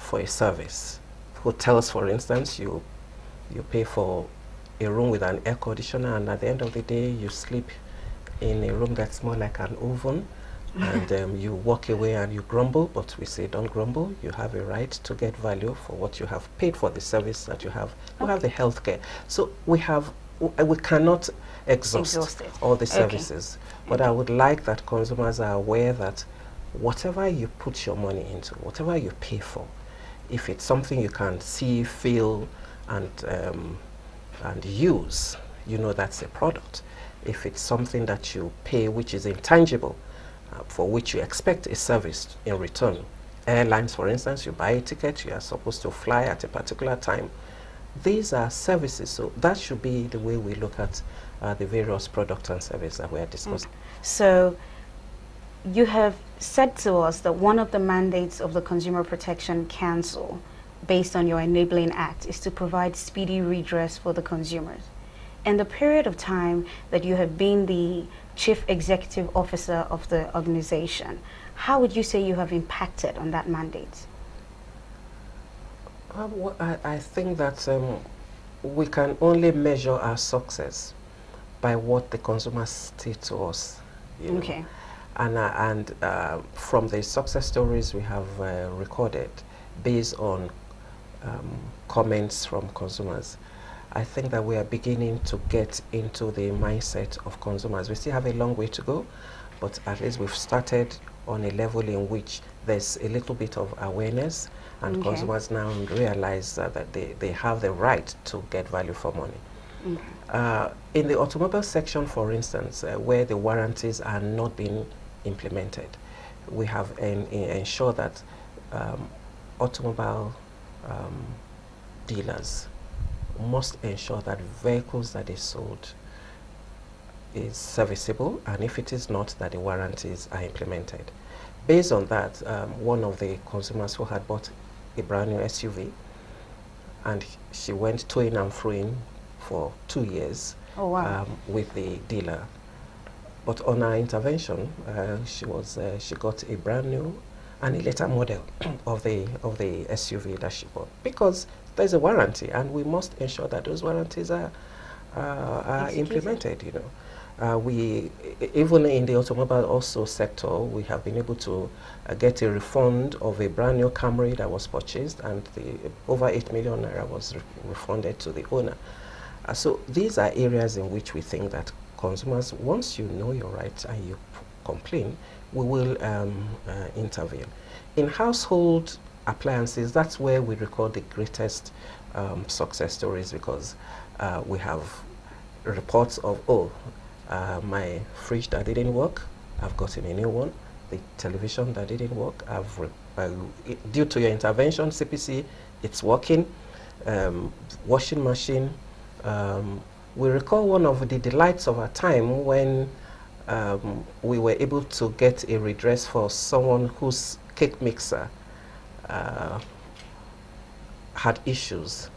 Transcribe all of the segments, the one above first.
for a service. Hotels, for instance, you pay for a room with an air conditioner, and at the end of the day, you sleep in a room that's more like an oven, and you walk away and you grumble. But we say, don't grumble. You have a right to get value for what you have paid for the service that you have. You have the healthcare. So we cannot exhaust all the services. But I would like that consumers are aware that whatever you put your money into, whatever you pay for, if it's something you can see, feel, and use, you know that's a product. If it's something that you pay which is intangible, for which you expect a service in return. Airlines, for instance, you buy a ticket, you are supposed to fly at a particular time. These are services, so that should be the way we look at the various products and services that we are discussing. So you have said to us that one of the mandates of the Consumer Protection Council, based on your Enabling Act, is to provide speedy redress for the consumers. In the period of time that you have been the Chief Executive Officer of the organization, how would you say you have impacted on that mandate? Well, I think that we can only measure our success by what the consumers say to us. Okay. And from the success stories we have recorded, based on comments from consumers, I think that we are beginning to get into the mindset of consumers. We still have a long way to go, but at least we've started on a level in which there's a little bit of awareness, and consumers now realize that they have the right to get value for money. In the automobile section, for instance, where the warranties are not being implemented, we have ensured that automobile dealers must ensure that vehicles that is sold is serviceable, and if it is not, that the warranties are implemented. Based on that, one of the consumers who had bought a brand new SUV, and she went to-in and fro-in for 2 years with the dealer. But on our intervention, she got a brand new and a later model of the SUV that she bought, because there's a warranty, and we must ensure that those warranties are implemented. We, even in the automobile also sector, we have been able to get a refund of a brand new Camry that was purchased, and over 8 million naira was refunded to the owner. So these are areas in which we think that consumers, once you know your rights and you complain, we will intervene. In household appliances, that's where we record the greatest success stories, because we have reports of, my fridge that didn't work, I've gotten a new one. The television that didn't work, due to your intervention, CPC, it's working. Washing machine. We recall one of the delights of our time when we were able to get a redress for someone whose cake mixer had issues,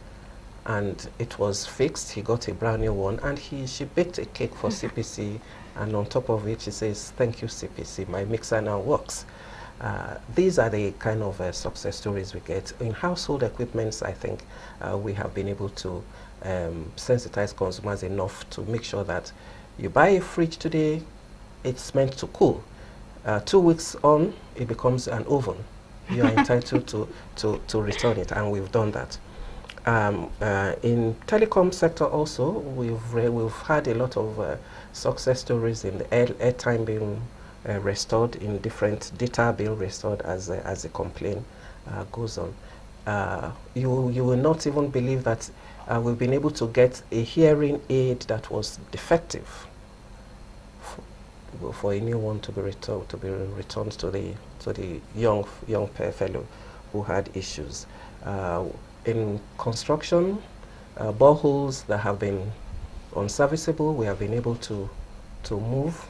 and it was fixed. He got a brand new one, and she baked a cake for CPC, and on top of it she says, "Thank you, CPC, my mixer now works." These are the kind of success stories we get. In household equipments, I think we have been able to sensitize consumers enough to make sure that you buy a fridge today, it's meant to cool. 2 weeks on, it becomes an oven. You are entitled to return it, and we've done that. In telecom sector also, we've had a lot of success stories in the airtime being restored, in different data being restored as the complaint goes on. You will not even believe that we've been able to get a hearing aid that was defective for a new one to be returned to the young fellow who had issues. In construction, boreholes that have been unserviceable, we have been able to move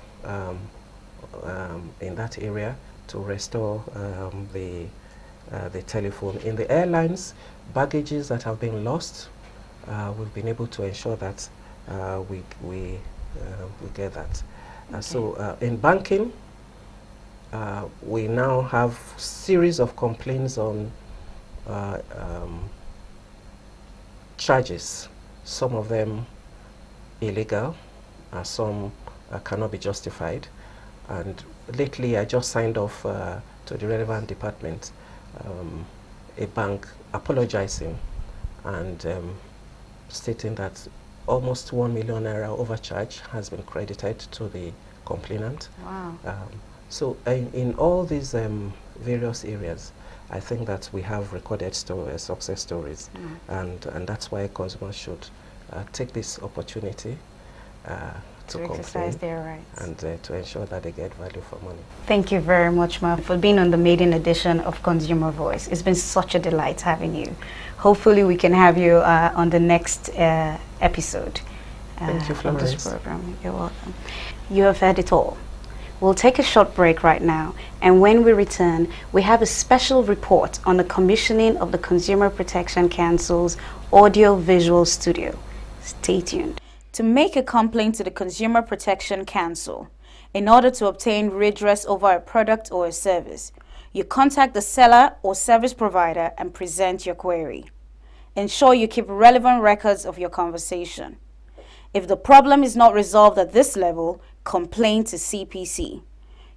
in that area to restore the telephone. In the airlines, baggages that have been lost, we've been able to ensure that we get that. So in banking, we now have series of complaints on charges, some of them illegal, some cannot be justified. And lately I just signed off to the relevant department a bank apologizing and stating that almost 1 million naira overcharge has been credited to the complainant. Wow. So in all these various areas, I think that we have recorded success stories, and that's why consumers should take this opportunity to exercise their rights and to ensure that they get value for money. Thank you very much, Ma, for being on the maiden edition of Consumer Voice. It's been such a delight having you. Hopefully we can have you on the next episode Thank you, of this program. You're welcome. You have heard it all. We'll take a short break right now, and when we return, we have a special report on the commissioning of the Consumer Protection Council's audio-visual studio. Stay tuned. To make a complaint to the Consumer Protection Council, in order to obtain redress over a product or a service, you contact the seller or service provider and present your query. Ensure you keep relevant records of your conversation. If the problem is not resolved at this level, complain to CPC.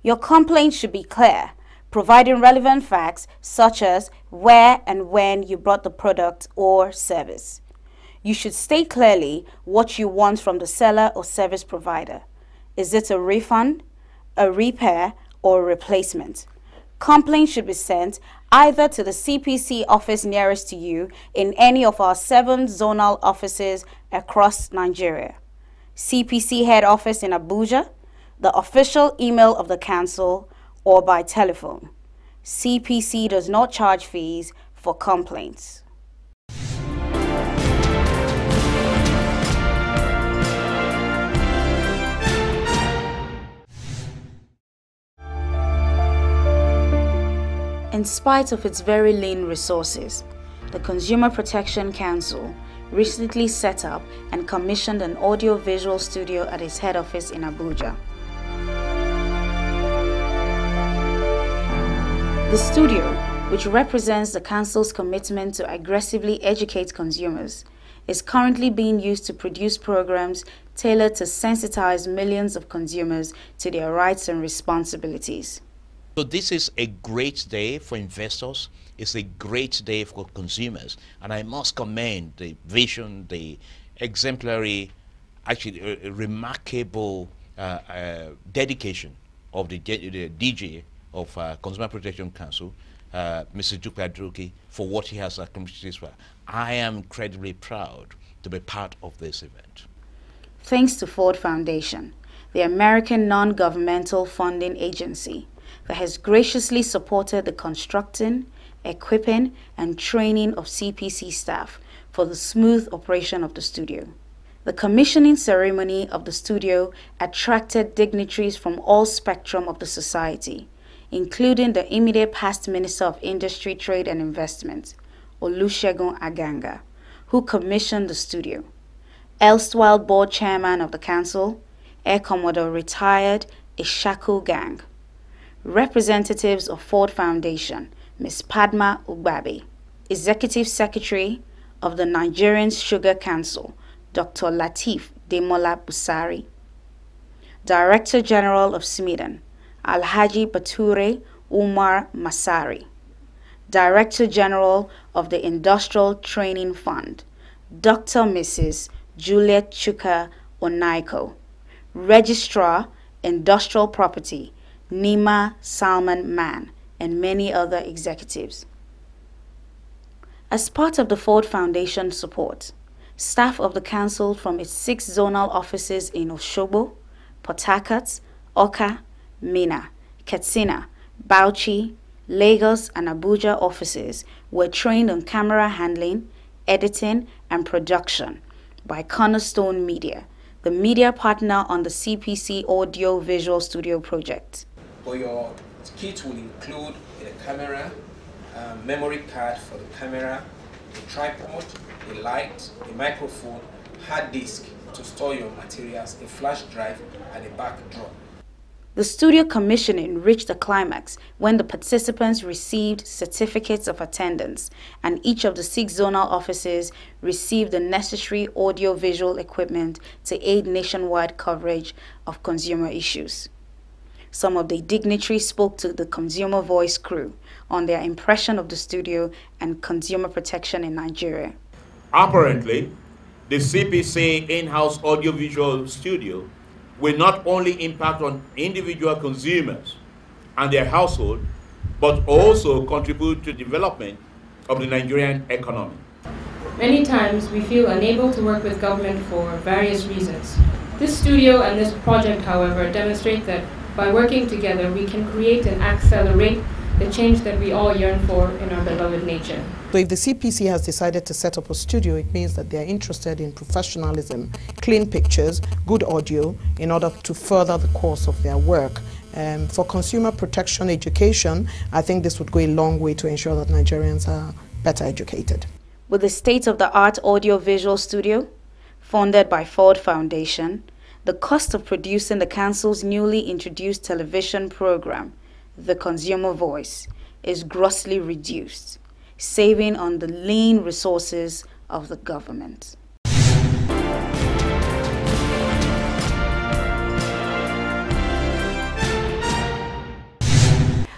Your complaint should be clear, providing relevant facts such as where and when you bought the product or service. You should state clearly what you want from the seller or service provider. Is it a refund, a repair, or a replacement? Complaints should be sent either to the CPC office nearest to you in any of our 7 zonal offices across Nigeria, CPC head office in Abuja, the official email of the council, or by telephone. CPC does not charge fees for complaints. In spite of its very lean resources, the Consumer Protection Council recently set up and commissioned an audio-visual studio at its head office in Abuja. The studio, which represents the Council's commitment to aggressively educate consumers, is currently being used to produce programs tailored to sensitize millions of consumers to their rights and responsibilities. So this is a great day for investors. It's a great day for consumers. And I must commend the vision, the exemplary, actually remarkable dedication of the DG of Consumer Protection Council, Mr. Dupe Atoki, for what he has accomplished this far. I am incredibly proud to be part of this event. Thanks to Ford Foundation, the American non-governmental funding agency that has graciously supported the constructing, equipping, and training of CPC staff for the smooth operation of the studio. The commissioning ceremony of the studio attracted dignitaries from all spectrum of the society, including the immediate past Minister of Industry, Trade and Investment, Olusegun Aganga, who commissioned the studio. Erstwhile board chairman of the council, Air Commodore retired Ishaku Gang. Representatives of Ford Foundation, Ms. Padma Ugbabe, Executive Secretary of the Nigerian Sugar Council, Dr. Lateef Demola Busari, Director General of SMIDAN, Alhaji Bature Umar Masari, Director General of the Industrial Training Fund, Dr. Mrs. Juliet Chuka Onaiko, Registrar, Industrial Property, Nima Salman Mann, and many other executives. As part of the Ford Foundation support, staff of the council from its 6 zonal offices in Osogbo, Port Harcourt, Awka, Minna, Katsina, Bauchi, Lagos, and Abuja offices were trained on camera handling, editing, and production by Cornerstone Media, the media partner on the CPC Audio Visual Studio project. But your kit will include a camera, memory card for the camera, a tripod, a light, a microphone, hard disk to store your materials, a flash drive, and a backdrop. The studio commissioning reached a climax when the participants received certificates of attendance, and each of the 6 zonal offices received the necessary audio-visual equipment to aid nationwide coverage of consumer issues. Some of the dignitaries spoke to the Consumer Voice crew on their impression of the studio and consumer protection in Nigeria. Apparently, the CPC in-house audiovisual studio will not only impact on individual consumers and their household, but also contribute to the development of the Nigerian economy. Many times we feel unable to work with government for various reasons. This studio and this project, however, demonstrate that by working together we can create and accelerate the change that we all yearn for in our beloved nature. So if the CPC has decided to set up a studio, it means that they're interested in professionalism, clean pictures, good audio, in order to further the course of their work. For consumer protection education, I think this would go a long way to ensure that Nigerians are better educated. With the state-of-the-art audio-visual studio, funded by Ford Foundation, the cost of producing the Council's newly introduced television program, The Consumer Voice, is grossly reduced, saving on the lean resources of the government.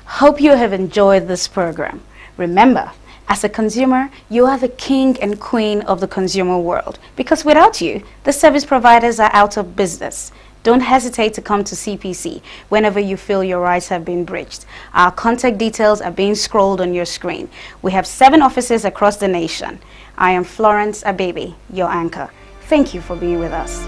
Hope you have enjoyed this program. Remember, as a consumer, you are the king and queen of the consumer world, because without you, the service providers are out of business. Don't hesitate to come to CPC whenever you feel your rights have been breached. Our contact details are being scrolled on your screen. We have 7 offices across the nation. I am Florence Abebe, your anchor. Thank you for being with us.